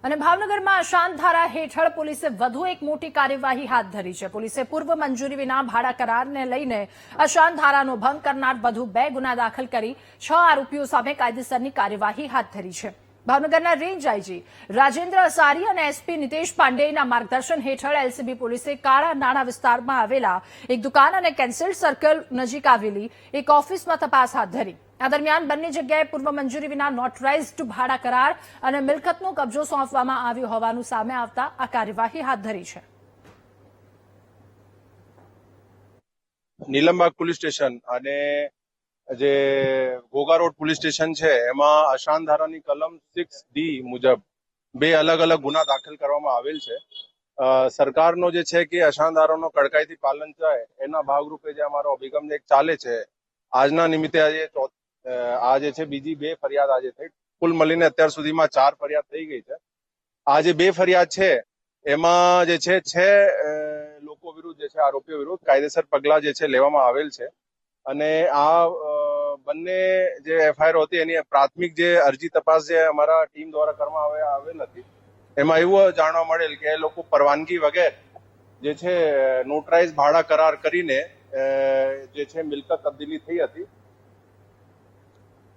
અને ભાવનગરમાં અશાંત ધારા હેઠળ પોલીસે વધુ એક મોટી કાર્યવાહી હાથ ધરી છે। પોલીસે પૂર્વ મંજૂરી વિના ભાડા કરારને લઈને અશાંત ધારાનો ભંગ કરનાર વધુ 2 ગુના દાખલ કરી 6 આરોપીઓ સામે કાયદેસરની કાર્યવાહી હાથ ધરી છે। ભાવનગરના રેન્જ આઈજી રાજેન્દ્ર અસારી અને એસપી નિતેશ પાંડેના માર્ગદર્શન હેઠળ એલસીબી પોલીસે કાળા નાણાં વિસ્તારમાં આવેલા એક દુકાન અને કેન્સલ સર્કલ નજીક આવેલી એક ઓફિસમાં તપાસ હાથ ધરી। આ દરમિયાન બંને જગ્યાએ પૂર્વ મંજૂરી વિના નોટરાઇઝ્ડ ભાડા કરાર અને મિલકતનો કબજો સોંપવામાં આવ્યો હોવાનું સામે આવતા આ કાર્યવાહી હાથ ધરી છે। નીલમબાગ પોલીસ સ્ટેશન અને જે ઘોઘા રોડ પોલીસ સ્ટેશન છે એમાં અશાંત ધારાની કલમ 6D મુજબ 2 અલગ અલગ ગુના દાખલ કરવામાં આવેલ છે। સરકારનો જે છે કે અશાંત ધારાનો કડકાઈથી પાલન થાય એના ભાગરૂપે જે અમારો અભિગમ એક ચાલે છે, આજના નિમિત્તે આ જે છે બીજી 2 ફરિયાદ આજે થઈ, કુલ મળીને અત્યાર સુધીમાં 4 ફરિયાદ થઈ ગઈ છે। આ જે 2 ફરિયાદ છે એમાં જે છે 6 લોકો વિરુદ્ધ જે છે આરોપીઓ વિરુદ્ધ કાયદેસર પગલા જે છે લેવામાં આવેલ છે અને આ બંને જે એફઆઈઆર હતી એની પ્રાથમિક જે અરજી તપાસ જે અમારા ટીમ દ્વારા કરવામાં આવેલ હતી એમાં એવું જાણવા મળેલ કે એ લોકો પરવાનગી વગર જે છે નોટરાઇઝ ભાડા કરાર કરીને જે છે મિલકત તબદીલી થઈ હતી।